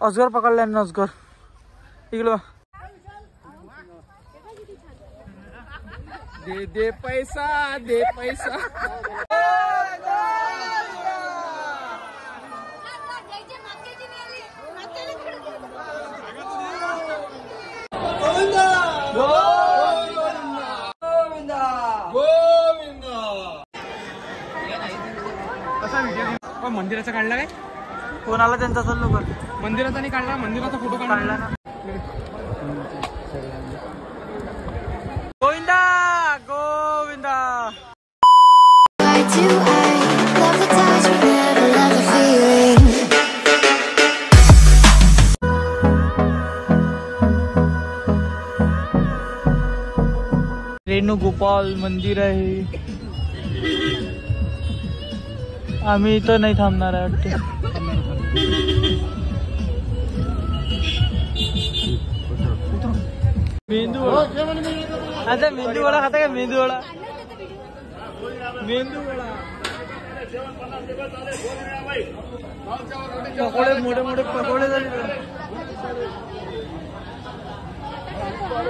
अजगर पकडलाय ना, अजगर इकडे दे पैसा दे पैसा. मंदिराचा काढला काय कोणाला त्यांचा असेल लोक मंदिराचा नाही काढला मंदिराचा फोटो काढला ना. गोविंदा गोविंदा. रेणुगोपाल मंदिर आहे. आम्ही इथं नाही थांबणार आहे वाटतं. मेंदू वडा आता मेंदू वडा खाता का? मेंदू वडा मेंदू वडा पकोडे मोठे मोठे पकोडे झाले.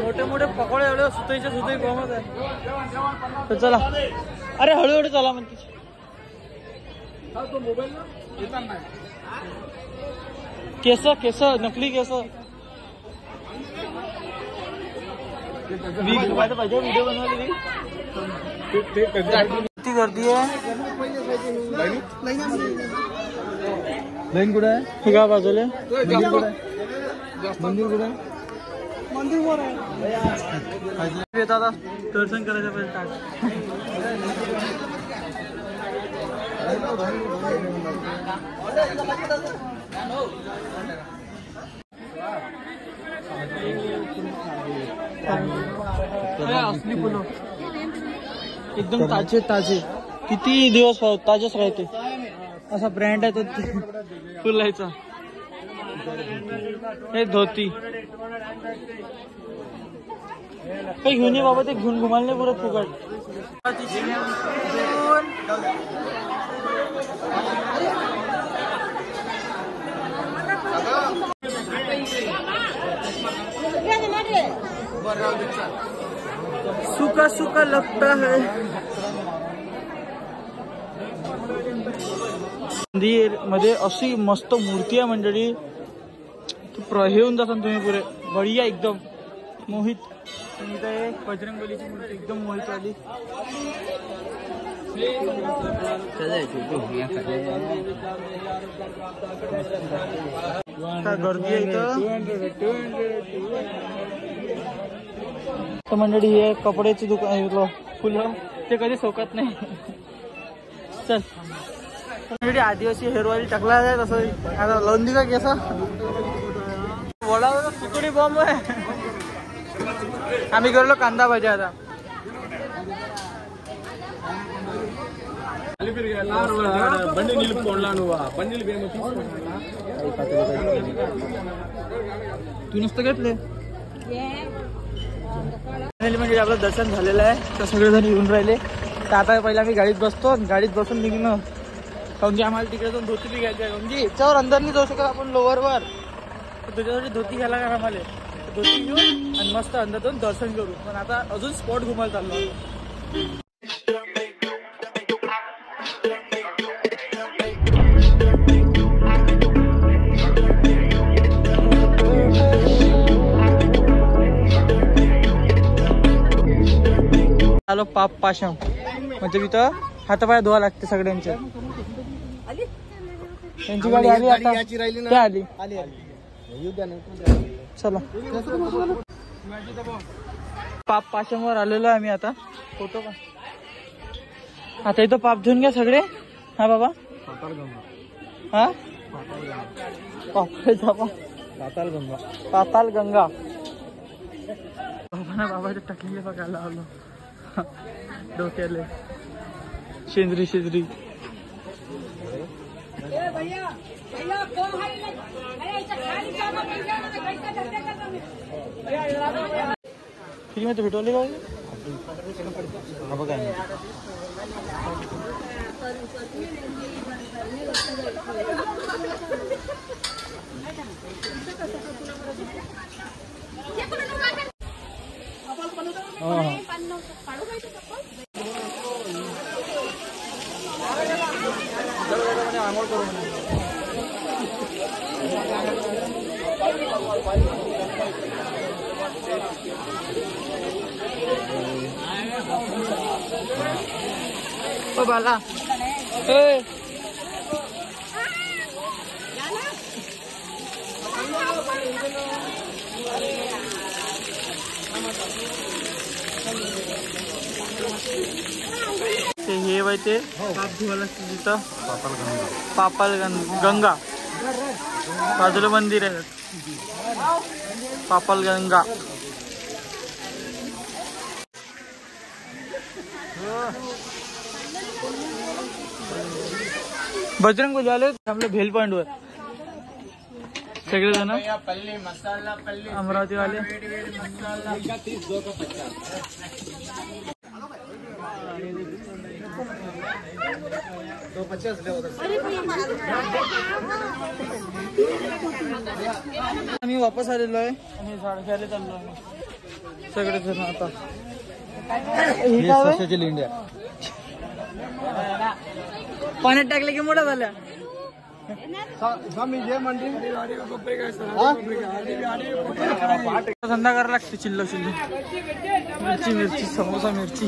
मोठे मोठे पकोडे एवढे सुताईच्या सुताई गमत आहे. तर चला अरे हळूहळू चला म्हणते. केस केस नकली केस पाहिजे व्हिडिओ बनवली. किती गर्दी आहे. लाईन कुठे आहे? हे का बाजूला मंदिर कुठे आहे? मंदिर कुठे आहे? मंदिर वर आहे. येतात दर्शन करायचं पाहिजे. असली फुलं एकदम ताजे ताजे. किती दिवस ताजेच राहते. असा ब्रँड आहे तो फुलायचा. हे धोती काही घेऊन ये बाबा. ते घेऊन घुमाल नाही पुरत फुकट. सूखा सूखा लगता है. मंदिर मध्ये अशी मस्त मूर्ती आहे मंडळी. हे होऊन जातात तुम्ही पुरे बढिया एकदम मोहित. इथं बजरंगबलीची मूर्ती एकदम मोहित आली. काय गर्दी आहे इथं. तर मंडळी हे कपड्याची दुकान आहे. फुलं ते कधी सोकत नाही. चल मंडळी आदिवासी हेअर ऑइल टाकला आहे तसं. आता लावून दे का केस. वडा सुतुडी बॉम्ब आहे. आम्ही गेलो कांदा भाजी. आता బండి నిలుపుకోండా నువ్వు బండిలు तू नुसतं घेतले. म्हणजे आपलं दर्शन झालेलं आहे. तर सगळेजण येऊन राहिले. तर आता पहिला आम्ही गाडीत बसतो. गाडीत बसून निघणं. काऊन की आम्हाला तिकडे जाऊन धोती बी घ्यायची आहे. काऊन की याच्यावर अंदर नाही जाऊ शकत आपण लोअरवर. तर तुझ्यासाठी धोती घ्यायला का आम्हाला. धोती घेऊ आणि मस्त अंदर जाऊन दर्शन करू. पण आता अजून स्पॉट घुमायला चाललो. आलो पाप पाशम. म्हणजे तिथं हातापाय धुवा लागते सगळ्यांच्या. त्यांची गाडी आली आता. आली चला पाप पाशमवर आलेलो आम्ही आता. फोटो का आता इथं पाप धुवून घ्या सगळे. हा बाबा हा पाताल गंगा. पाताल गंगा बाबा ना. बाबाच्या टाकलेले बघायला आलो. डोक्याले शेंद्री शेंद्री. फ्री मध्ये भेटवले का बघा. आंघोळ करून बाला हे बाई ते पाप धुवायला तिथं पापल गंगा बाजूला मंदिर आहे पापल गंगा. बजरंग बली आले आपल्या भेल पॉइंट वर सगळे जण अमरावती वाले. आम्ही वापस आलेलो आहे आणि झाड घ्यायला चाललो आम्ही सगळे जण. आता इंडिया पाण्यात टाकले की मोठा झाल्या. धंदा करायला लागते चिल्लो चिल्लो मिरची मिरची समोसा मिरची.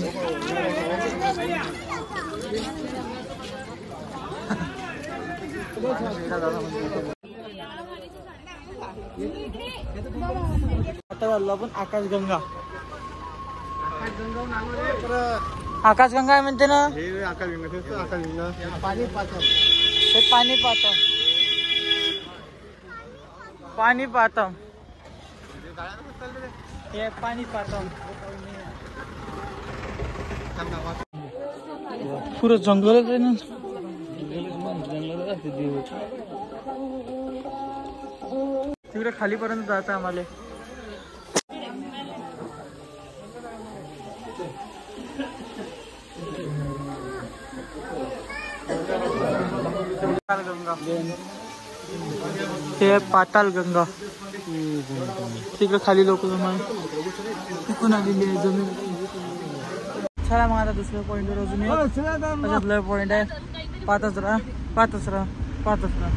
आता चाललो आपण आकाशगंगा. आकाशगंगा आहे म्हणते ना. आकाशगंगा पाणी पाहतो हे पाणी पाहतो पाणी पाहतो हे पाणी पाहतो. पुरं जंगलच आहे ना. तिकडे खालीपर्यंत जात आम्हाला. गंगा हे पाताल गंगा. तिकडे खाली लोक तिकून आलेली आहे जमीन. चला मग आता दुसऱ्या पॉईंटवर अजून आपला पॉईंट आहे. पाहतच राहा पाहतच राहा पाहतच राहा.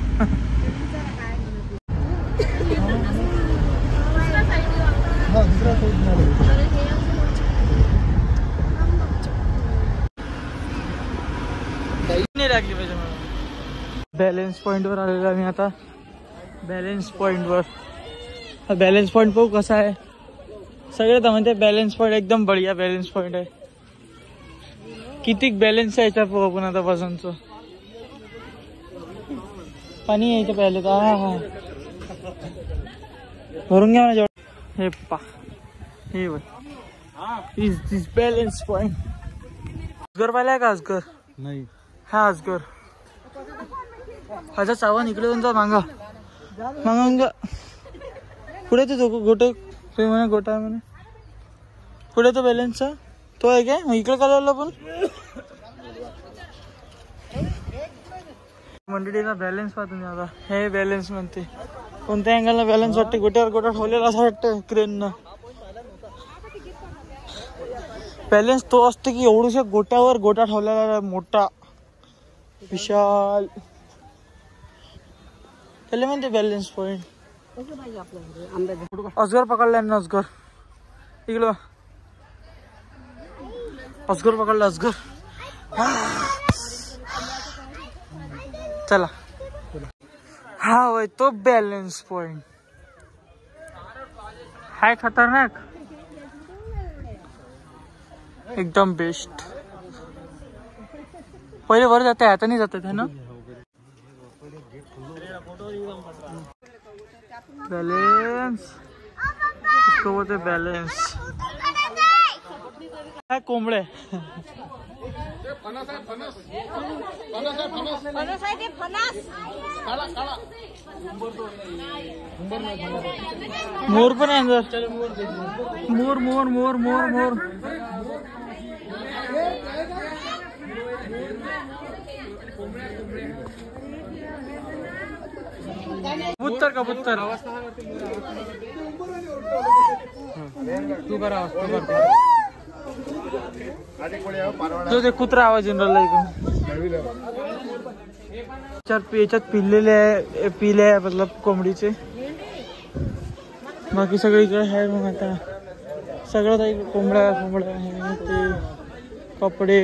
लागली पाहिजे मला. बॅलेन्स पॉइंट वर आलेलो आम्ही आता. बॅलेन्स पॉइंट वर बॅलेन्स पॉइंट पाहू कसा आहे. सगळे तर म्हणते बॅलेन्स पॉइंट एकदम बढिया बॅलेन्स पॉइंट आहे. किती बॅलेन्स आहे याच्यात पाहू आपण आता पासूनच. पाणी यायचं पहिले तर हा भरून घ्या ना. हे पा हे इज दिस बॅलेन्स पॉइंट. अजगर पाहिलाय का अजगर. नाही हा अजगर. ह्याचा चावण इकडे जाऊन जा मांगा मांगा पुढे ते गोटे म्हणे गोटा म्हणे पुढे तो बॅलेन्सचा तो आहे काय. मग इकडे काढला पण मंडळीला बॅलन्स पाहतो मी आता. हे बॅलन्स म्हणते कोणत्या अँगलला बॅलन्स वाटते. गोट्यावर गोटा ठेवलेला असं वाटतं क्रेननं. बॅलन्स तो असतो की एवढ्याशा गोट्यावर गोटा ठेवलेला मोठा विशाल त्याला म्हणते बॅलन्स पॉइंट. अजगर पकडलाय ना. अजगर इकडं अजगर पकडला अजगर. चला हा वय तो बॅलन्स पॉइंट हाय खतरनाक एकदम बेस्ट. पहिले वर जाते आता नाही जात है ना. बॅलेन्स उसको बोलते बॅलेन्स. काय कोंबडे मोर पण आहे अंदर. मोर मोर मोर मोर मोर कबूतर कबूतर तू करा तो ते कुत्रा आवाज येऊन राहिला इकडून. याच्यात पिले आहे मतलब कोंबडीचे. बाकी सगळं इकडे आहे. मग आता सगळं काही कोंबड्या आहे ते कपडे.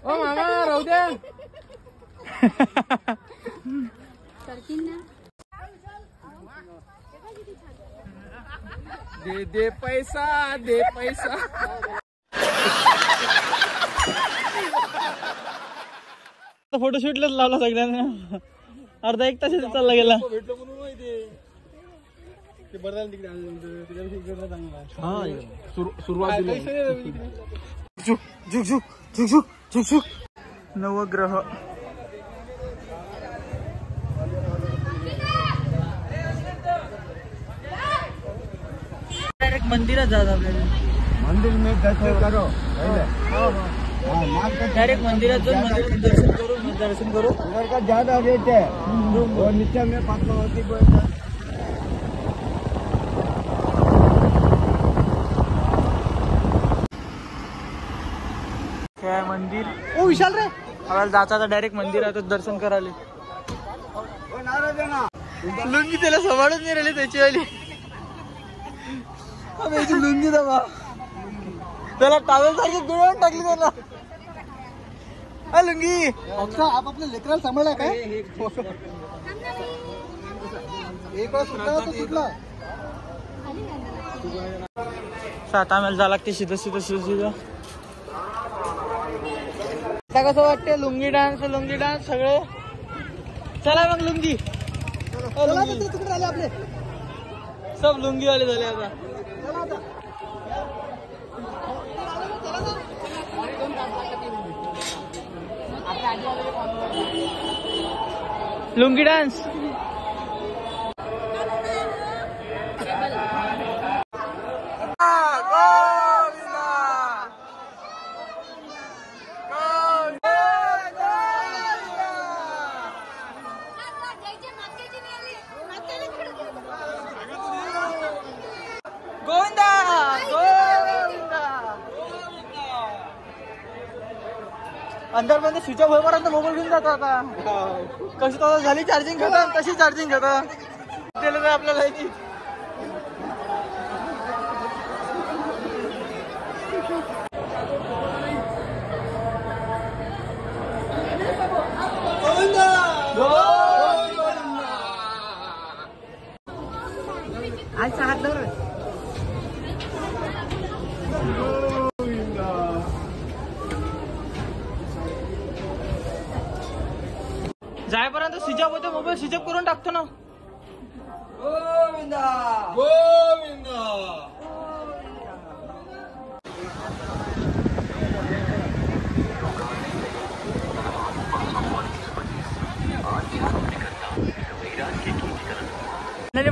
ओ मामा राहू द्या. दे पैसा दे पैसा. फोटोशूटलाच लावला सगळ्यांना. अर्धा एक तास चालला गेला. भेटलो म्हणून माहिती ते बरं तिकडे सुरुवात नवग्रह डायरेक्ट मंदिरात जात आपल्याला. मंदिर में दर्शन करो. डायरेक्ट मंदिरात जाऊन मंदिरात दर्शन करू. उधर का ज्यादा रेट है और नीचे में पद्मावती काय मंदिर. ओ विशाल रे आपल्याला जायचं आता डायरेक्ट मंदिरात दर्शन करायला. लुंगी त्याला सांभाळून नाही राहिली त्याची वाली. लुंगी दबा त्याला टावेल सारखी गुळवून टाकली त्याला. लुंगी आप आपल्या लेकराला सांभाळला काय. एक वेळा सुटला तर सुटला. सात आम्हाला जावं लागते सीधं कसं वाटते. लुंगी डान्स सगळे. चला मग लुंगी. तिकडे आले आपले सब लुंगी वाले झाले आता. लुंगी डान्स. गोविंदा गोविंदा. अंदर मध्ये स्विच ऑफ होईपर्यंत मोबाईल घेऊन जातो आता. कशी तर झाली चार्जिंग खतम तशी चार्जिंग खतम दिलं तर आपल्याला. जायपर्यंत स्विच ऑफ होते. मोबाईल स्विच ऑफ करून टाकतो ना. गोविंदा गोविंदा.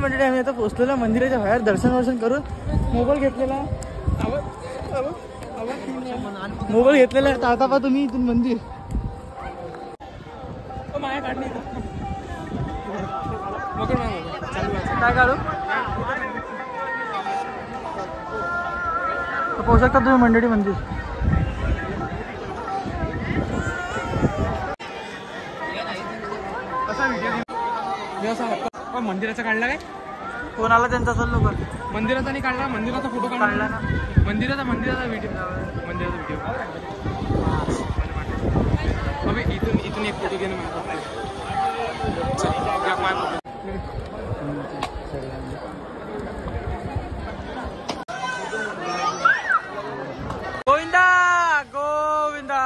मंडळी आम्ही आता पोहोचलेला मंदिराच्या बाहेर. दर्शन करून मोबाईल घेतलेला. आता पहा तुम्ही इथून मंदिर. काय काढू पाहू शकता तुम्ही मंडळी मंदिर. मंदिराचा काढला काय. कोणाला त्यांचा चाललो कर. मंदिराचा नाही काढला. मंदिराचा फोटो काढला ना. मंदिराचा व्हिडिओ. इथून एक फोटो घेणं. गोविंदा गोविंदा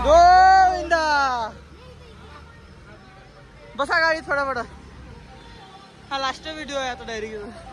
गोविंदा. बसा गाडी थोडा बडा. हा लास्ट व्हिडिओ आहे आता डायरेक्ट.